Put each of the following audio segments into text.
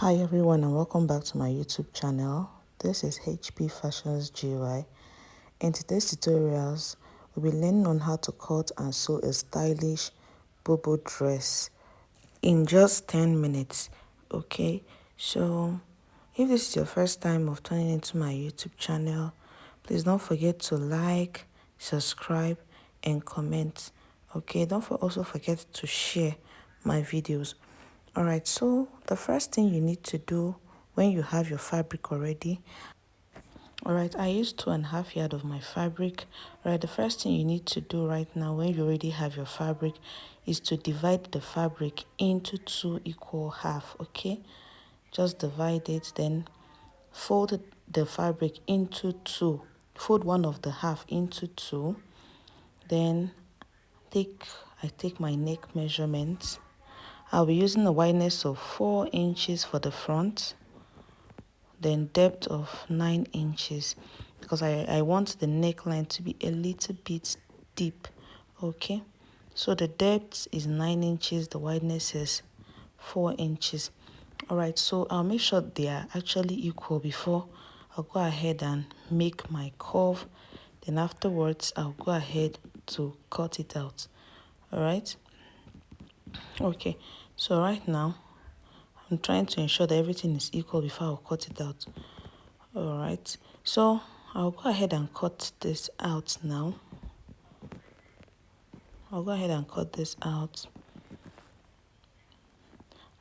Hi everyone and welcome back to my YouTube channel. This is HP Fashions GY. In today's tutorials, we'll be learning on how to cut and sew a stylish bubu dress in just 10 minutes. Okay, so if this is your first time of tuning into my YouTube channel, please don't forget to like, subscribe and comment. Okay, also forget to share my videos. Alright, so the first thing you need to do when you have your fabric already. Alright, I used 2.5 yards of my fabric. Alright, the first thing you need to do right now when you already have your fabric is to divide the fabric into 2 equal half. Okay, just divide it, then fold the fabric into 2. Fold one of the half into 2. Then I take my neck measurements. I'll be using a wideness of 4 inches for the front, then depth of 9 inches because I want the neckline to be a little bit deep. Okay, so the depth is 9 inches, the wideness is 4 inches. Alright, so I'll make sure they are actually equal before I'll go ahead and make my curve. Then afterwards I'll go ahead to cut it out. Alright, okay, so right now I'm trying to ensure that everything is equal before I'll cut it out. Alright, so I'll go ahead and cut this out now. I'll go ahead and cut this out.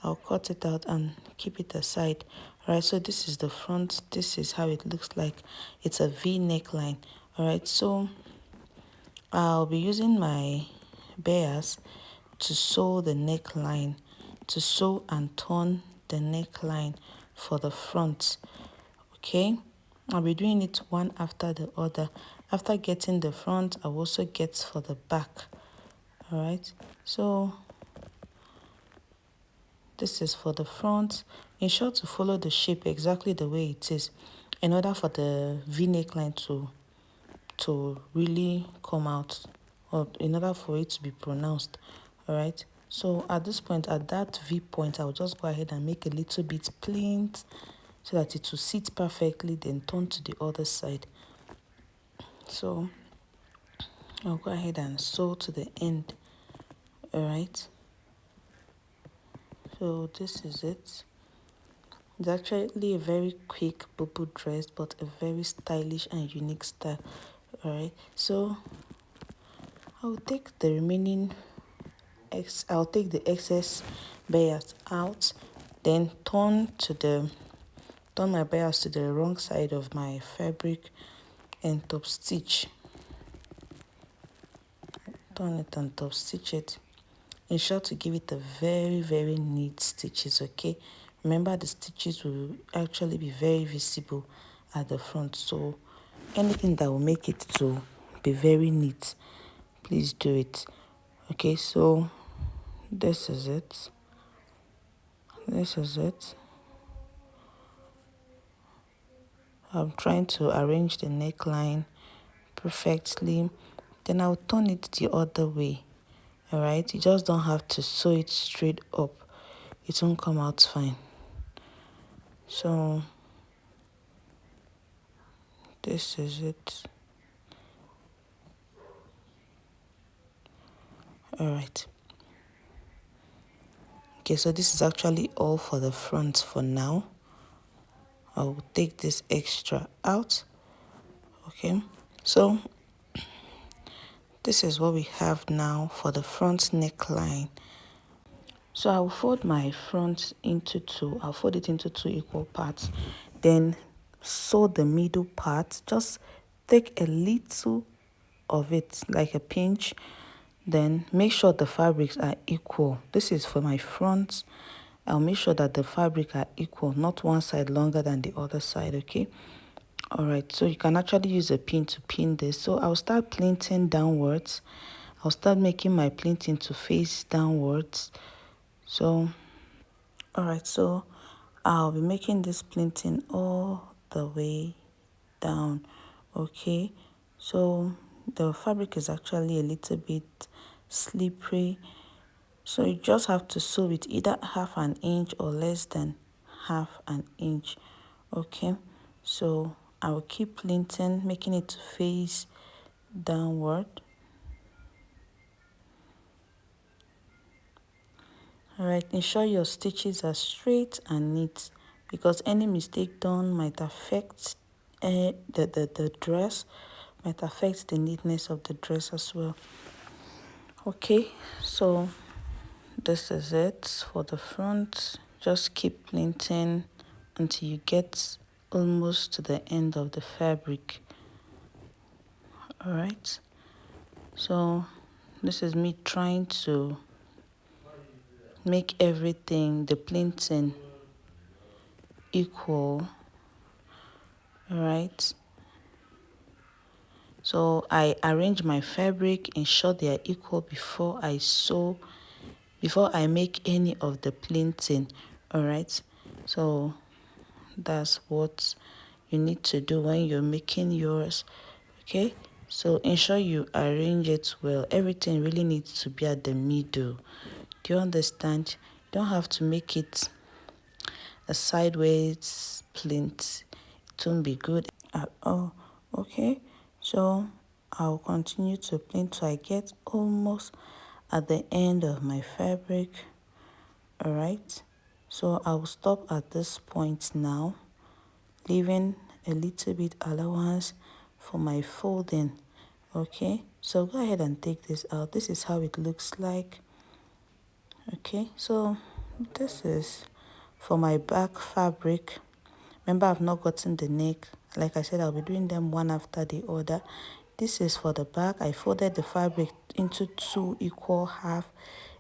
I'll cut it out and keep it aside. Alright, so this is the front. This is how it looks like. It's a V neckline. Alright, so I'll be using my bears to sew the neckline, to sew and turn the neckline for the front. Okay, I'll be doing it one after the other. After getting the front, I'll also get for the back. Alright, so this is for the front. Ensure to follow the shape exactly the way it is in order for the V neckline to really come out, or in order for it to be pronounced. Alright, so at this point, at that V point, I'll just go ahead and make a little bit pleat so that it will sit perfectly, then turn to the other side. So I'll go ahead and sew to the end. Alright, so this is it. It's actually a very quick bubu dress, but a very stylish and unique style. Alright, so I'll take the remaining I'll take the excess bias out, then turn my bias to the wrong side of my fabric and top stitch. Turn it and top stitch it. Ensure to give it a very neat stitches. Okay, remember the stitches will actually be very visible at the front, so anything that will make it to be very neat, please do it. Okay, so this is it. I'm trying to arrange the neckline perfectly, then I'll turn it the other way. Alright, you just don't have to sew it straight up, it won't come out fine. So this is it. Alright, okay, so this is actually all for the front for now. I'll take this extra out. Okay, so this is what we have now for the front neckline. So I'll fold my front into 2. I'll fold it into 2 equal parts. Then sew the middle part. Just take a little of it, like a pinch. Then make sure the fabrics are equal. This is for my front. I'll make sure that the fabric are equal, not one side longer than the other side, okay? Alright, so you can actually use a pin to pin this. So I'll start plinting downwards. I'll start making my plinting to face downwards. So alright, so I'll be making this plinting all the way down. Okay, so the fabric is actually a little bit slippery, so you just have to sew it either half an inch or less than 1/2 inch. Okay, so I will keep pleating, making it to face downward. All right, ensure your stitches are straight and neat, because any mistake done might affect the dress, might affect the neatness of the dress as well. Okay, so this is it for the front. Just keep pleating until you get almost to the end of the fabric. All right, so this is me trying to make everything, the pleating, equal. All right, so I arrange my fabric, ensure they are equal before I sew, before I make any of the pleating. All right, so that's what you need to do when you're making yours. Okay, so ensure you arrange it well. Everything really needs to be at the middle. Do you understand? You don't have to make it a sideways pleat. It won't be good at all. Okay, so I'll continue to pleat till I get almost at the end of my fabric. All right, so I'll stop at this point now, leaving a little bit allowance for my folding. Okay, so go ahead and take this out. This is how it looks like. Okay, so this is for my back fabric. Remember, I've not gotten the neck. Like I said, I'll be doing them one after the other. This is for the back. I folded the fabric into 2 equal half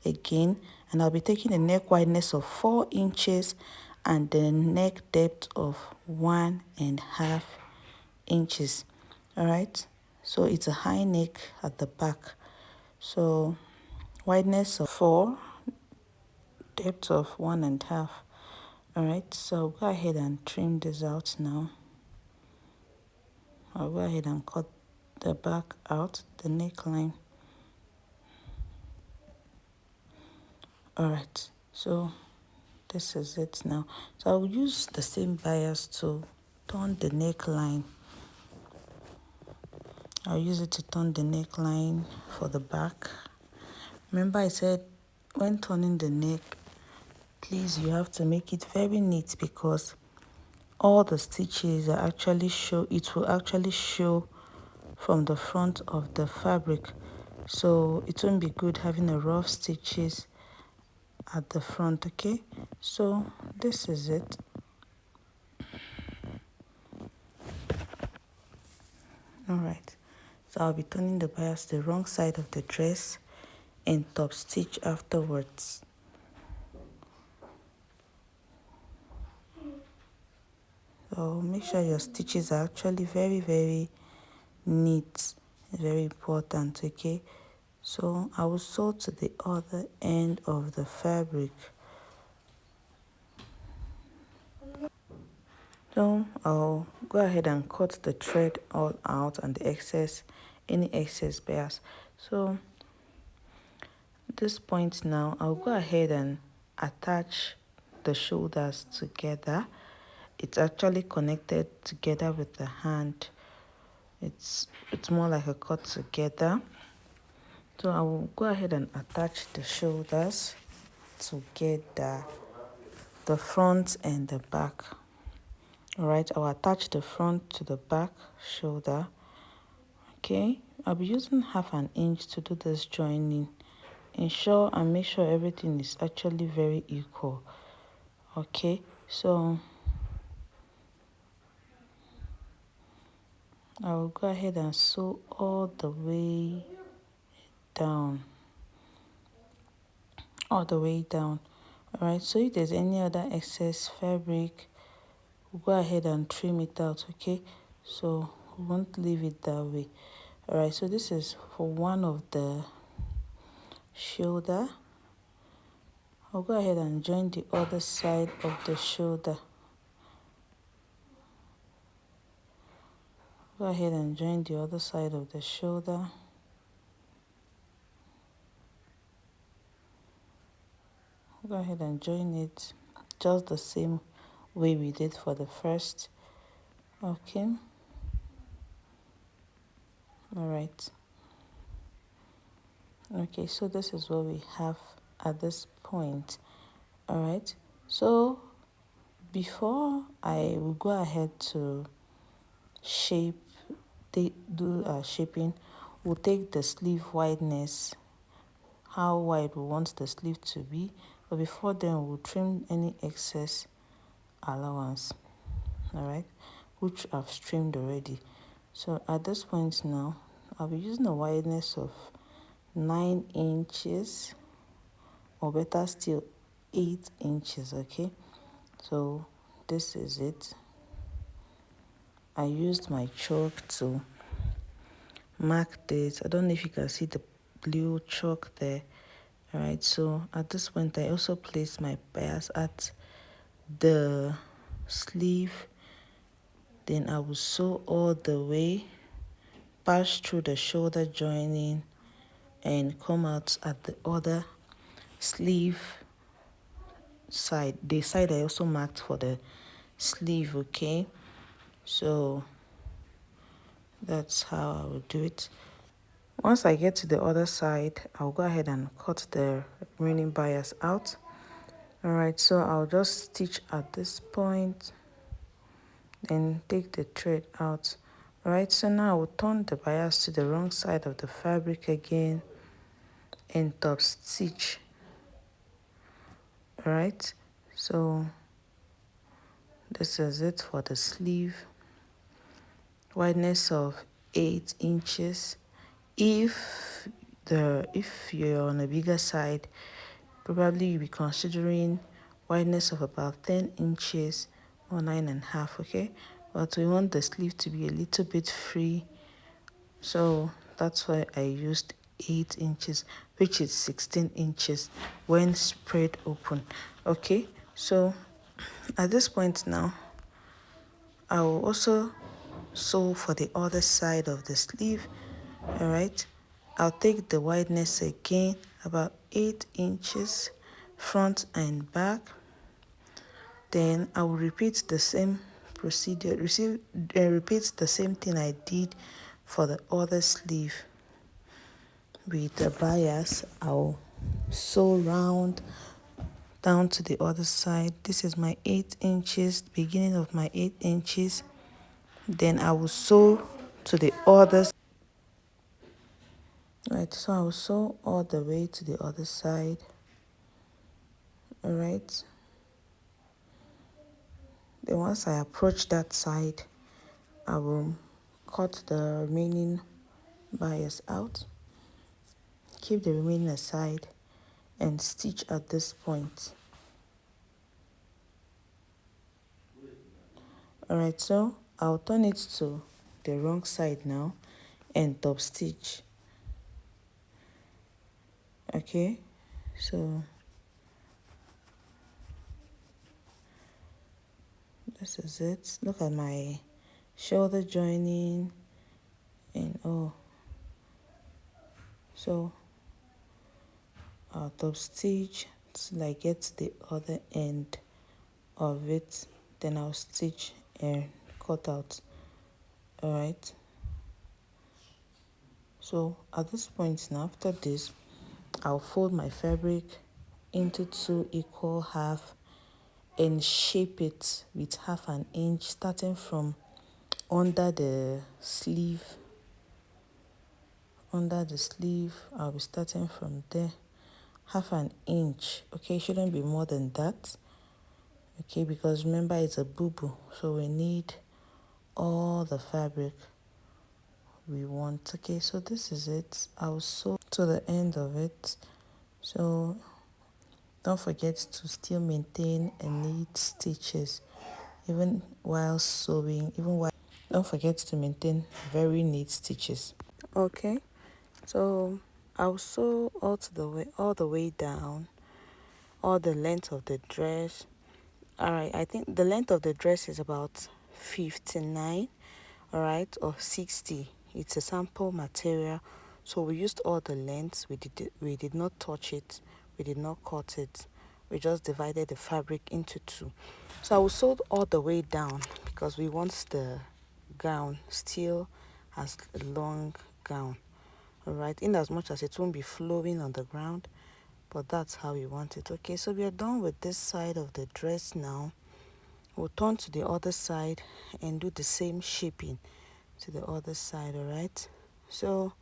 again, and I'll be taking a neck wideness of 4 inches and the neck depth of 1.5 inches. All right, so it's a high neck at the back. So wideness of 4, depth of 1.5. All right, so go ahead and trim this out now. I'll go ahead and cut the back out, the neckline. All right, so this is it now. So I'll use the same bias to turn the neckline. I'll use it to turn the neckline for the back. Remember, I said when turning the neck, please, you have to make it very neat, because all the stitches are actually it will actually show from the front of the fabric, so it won't be good having a rough stitches at the front. Okay, so this is it. All right, so I'll be turning the bias the wrong side of the dress and top stitch afterwards. So make sure your stitches are actually very neat. Very important. Okay, so I will sew to the other end of the fabric. So I'll go ahead and cut the thread all out and the excess, any excess bias. So at this point now, I'll go ahead and attach the shoulders together. It's actually connected together with the hand. It's more like a cut together. So I will go ahead and attach the shoulders together, the front and the back. All right, I'll attach the front to the back shoulder. Okay, I'll be using 1/2 inch to do this joining. Ensure and make sure everything is actually very equal. Okay, so I will go ahead and sew all the way down. All the way down. All right, so if there's any other excess fabric, we'll go ahead and trim it out. Okay, so we won't leave it that way. All right, so this is for one of the shoulder. I'll go ahead and join the other side of the shoulder. Go ahead and join the other side of the shoulder. Go ahead and join it just the same way we did for the first. Okay, all right. Okay, so this is what we have at this point. All right, so before I will go ahead to shape, do shaping, we'll take the sleeve wideness, how wide we want the sleeve to be, but before then we'll trim any excess allowance, all right, which I've trimmed already. So at this point now, I'll be using a wideness of 9 inches, or better still 8 inches. Okay, so this is it. I used my chalk to mark this. I don't know if you can see the blue chalk there. All right, so at this point I also placed my bias at the sleeve, then I will sew all the way, pass through the shoulder joining, and come out at the other sleeve side, the side I also marked for the sleeve. Okay, so that's how I will do it. Once I get to the other side, I'll go ahead and cut the remaining bias out. All right, so I'll just stitch at this point, then take the thread out. All right, so now I will turn the bias to the wrong side of the fabric again and top stitch. All right, so this is it for the sleeve. Wideness of 8 inches. If you're on a bigger side, probably you'll be considering wideness of about 10 inches or 9.5. Okay, but we want the sleeve to be a little bit free, so that's why I used 8 inches, which is 16 inches when spread open. Okay, so at this point now, I will also sew for the other side of the sleeve. All right, I'll take the wideness again, about 8 inches front and back. Then I will repeat the same procedure, repeat the same thing I did for the other sleeve. With the bias, I'll sew round down to the other side. This is my 8 inches, beginning of my 8 inches. Then I will sew to the other side. Right, so I will sew all the way to the other side. All right, then once I approach that side, I will cut the remaining bias out, keep the remaining aside, and stitch at this point. All right, so I'll turn it to the wrong side now and top stitch. Okay, so this is it. Look at my shoulder joining and oh, so I'll top stitch till I get to the other end of it, then I'll stitch and cut out. All right, so at this point now, after this, I'll fold my fabric into 2 equal half and shape it with 1/2 inch, starting from under the sleeve. Under the sleeve, I'll be starting from there, 1/2 inch. Okay, shouldn't be more than that. Okay, because remember it's a bubu, so we need all the fabric we want. Okay, so this is it. I'll sew to the end of it. So don't forget to still maintain a neat stitches even while sewing, don't forget to maintain very neat stitches. Okay, so I'll sew all the way down, all the length of the dress. All right, I think the length of the dress is about 59, all right, or 60. It's a sample material, so we used all the lengths. We did not touch it, we did not cut it. we just divided the fabric into two. So I will sew all the way down because we want the gown still as a long gown. All right, in as much as it won't be flowing on the ground, but that's how we want it. Okay, so we are done with this side of the dress now. We'll turn to the other side and do the same shaping to the other side. All right, so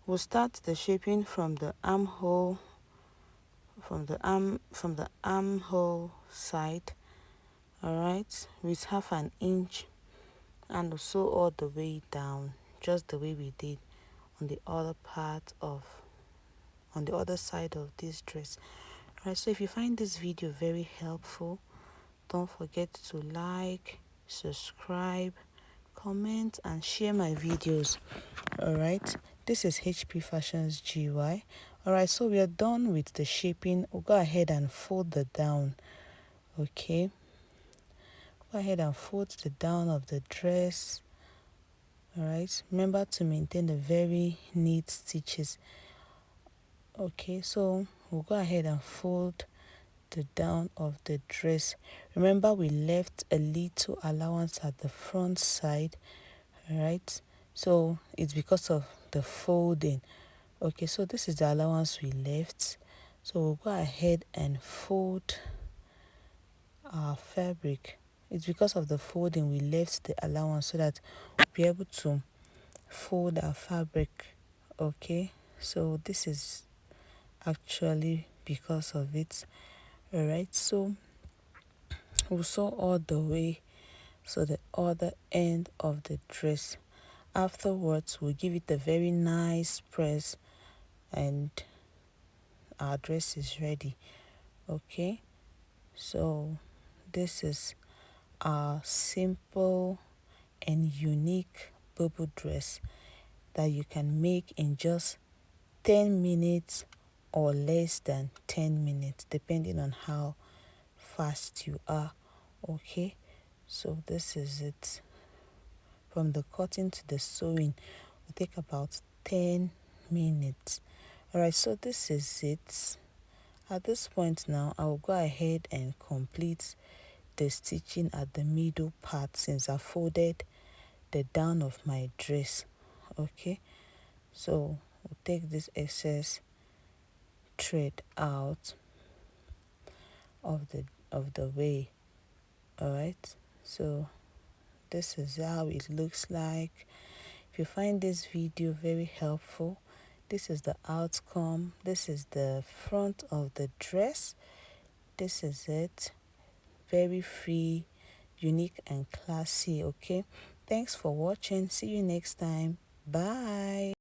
we'll start the shaping from the armhole, from the armhole side. All right, with half an inch, and we'll sew all the way down, just the way we did on the other part of, on the other side of this dress. All right, so if you find this video very helpful, don't forget to like, subscribe, comment, and share my videos. All right, this is HP Fashions GY. All right, so we are done with the shaping. We'll go ahead and fold the down. Okay, go ahead and fold the down of the dress. All right, remember to maintain the very neat stitches. Okay, so we'll go ahead and fold the down of the dress. Remember, we left a little allowance at the front side. All right, so it's because of the folding. Okay, so this is the allowance we left. So we'll go ahead and fold our fabric. It's because of the folding we left the allowance so that we'll be able to fold our fabric. Okay, so this is actually because of it. All right, so we'll sew all the way so the other end of the dress. Afterwards, we'll give it a very nice press and our dress is ready. Okay, so this is our simple and unique bubu dress that you can make in just 10 minutes or less than 10 minutes, depending on how fast you are. Okay, so this is it. From the cutting to the sewing will take about 10 minutes. All right, so this is it. At this point now, I will go ahead and complete the stitching at the middle part since I folded the down of my dress. Okay, so we'll take this excess thread out of the way. All right, so this is how it looks like. If you find this video very helpful, this is the outcome. This is the front of the dress. This is it. Very free, unique, and classy. Okay, thanks for watching. See you next time. Bye.